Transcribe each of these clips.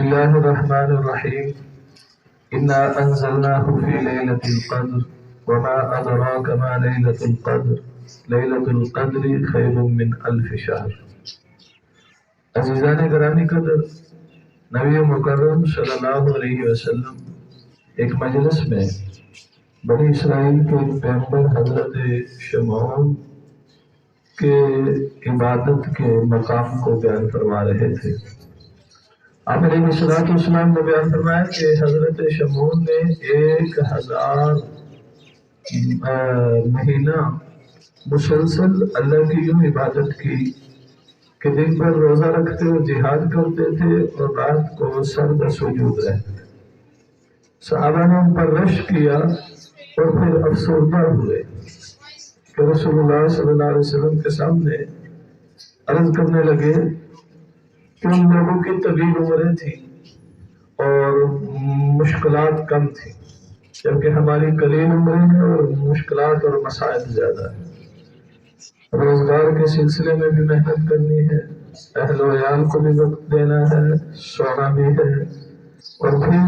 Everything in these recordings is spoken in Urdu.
الله الرحمن الرحيم إنا أنزلناه في ليلة القدر وما أدراك ما ليلة القدر ليلة القدر خير من ألف شهر. عزیزان گرامی قدر، نبی مکرم صلی اللہ علیہ وسلم ایک مجلس میں بنی اسرائیل کے پیغمبر حضرت شمعون کے عبادت کے مقام کو بیان فرما رہے تھے۔ آپ علیہ السلام نے بیان فرمایا کہ حضرت شمعون نے 1000 مہینہ مسلسل اللہ کی یوں عبادت کی کہ دن پر روزہ رکھتے اور جہاد کرتے تھے اور رات کو سرد سجود رہتے۔ صحابہ نے ان پر رش کیا اور پھر افسردہ ہوئے کہ رسول اللہ صلی اللہ علیہ وسلم کے سامنے عرض کرنے لگے کہ ان لوگوں کی طویل عمریں تھیں اور مشکلات کم تھیں، جبکہ ہماری قلیل عمریں ہیں اور مشکلات اور مسائل زیادہ ہیں۔ روزگار کے سلسلے میں بھی محنت کرنی ہے، اہل و عیال کو بھی وقت دینا ہے، سونا بھی ہے، اور پھر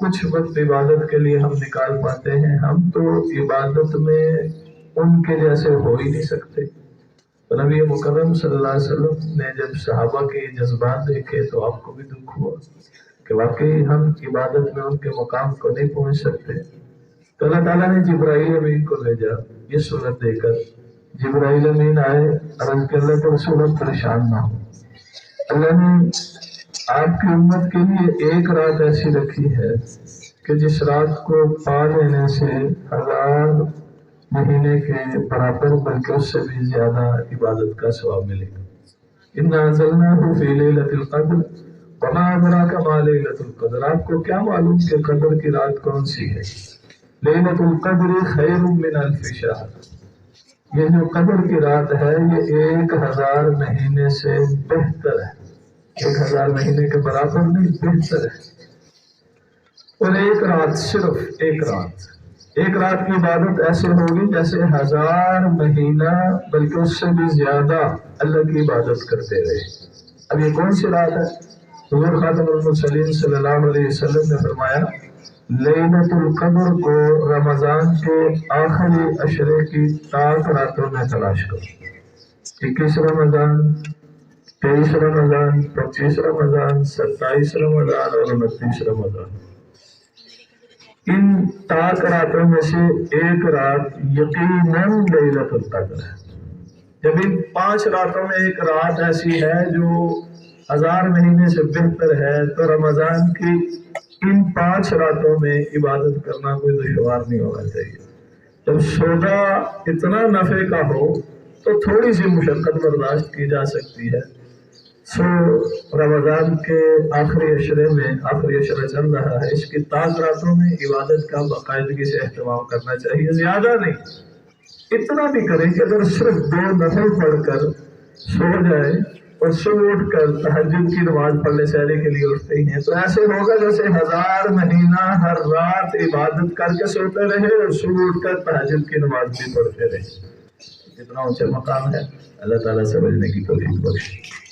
کچھ وقت عبادت کے لیے ہم نکال پاتے ہیں۔ ہم تو عبادت میں ان کے جیسے ہو ہی نہیں سکتے۔ تو نبی مکرم صلی اللہ علیہ وسلم نے جب صحابہ کے جذبات دیکھے تو آپ کو بھی دکھ ہوا کہ واقعی ہم عبادت میں ان کے مقام کو نہیں پہنچ سکتے۔ تو اللہ تعالیٰ نے جبرائیل امین کو بھیجا یہ صورت دے کر۔ جبرائیل امین آئے، عرض کہ اللہ کے رسول پریشان نہ ہو، اللہ نے آپ کی امت کے لیے ایک رات ایسی رکھی ہے کہ جس رات کو پا لینے سے 1000 مہینے کے برابر بلکہ اس سے بھی زیادہ عبادت کا ثواب ملے گا۔ اِنَّا أَنزَلْنَاهُ فِي لَيْلَةِ الْقَدْرِ وَمَا أَدْرَاكَ مَا لَيْلَةُ الْقَدْرِ۔ آپ کو کیا معلوم کہ قدر کی رات کون سی ہے؟ لَيْلَةُ الْقَدْرِ خَيْرٌ مِّنْ أَلْفِ شَهْرٍ۔ یہ جو قدر کی رات ہے یہ 1000 مہینے سے بہتر ہے۔ 1000 مہینے کے برابر نہیں، بہتر ہے۔ اور ایک رات، صرف ایک رات کی عبادت ایسے ہوگی جیسے 1000 مہینہ بلکہ اس سے بھی زیادہ اللہ کی عبادت کرتے رہے۔ اب یہ کون سی رات ہے؟ حضور خاتم المرسلین صلی اللہ علیہ وسلم نے فرمایا لیلۃ القدر کو رمضان کے آخری عشرے کی 7 راتوں میں تلاش کرو۔ 21 رمضان، 23 رمضان، 25 رمضان، 27 رمضان اور 29 رمضان۔ ان 7 راتوں میں سے ایک رات یقیناً لیلۃ القدر ہے۔ جب ان 5 راتوں میں ایک رات ایسی ہے جو 1000 مہینے سے بہتر ہے تو رمضان کی ان 5 راتوں میں عبادت کرنا کوئی دشوار نہیں ہونا چاہیے۔ جب سودا اتنا نفع کا ہو تو تھوڑی سی مشقت برداشت کی جا سکتی ہے۔ رمضان کے آخری عشرے میں، آخری عشرہ چل رہا ہے، اس کی 7 راتوں میں عبادت کا باقاعدگی سے اہتمام کرنا چاہیے، زیادہ نہیں، اتنا بھی کریں کہ اگر صرف 2 نفل پڑھ کر سو جائے اور صبح اٹھ کر تہجد کی نماز پڑھنے سحری کے لیے اٹھتے ہی ہیں تو ایسے ہوگا جیسے 1000 مہینہ ہر رات عبادت کر کے سوتے رہے اور صبح اٹھ کر تہجد کی نماز بھی پڑھتے رہے۔ جتنا اونچا مقام ہے اللہ تعالیٰ سمجھنے کی توفیق بخشے۔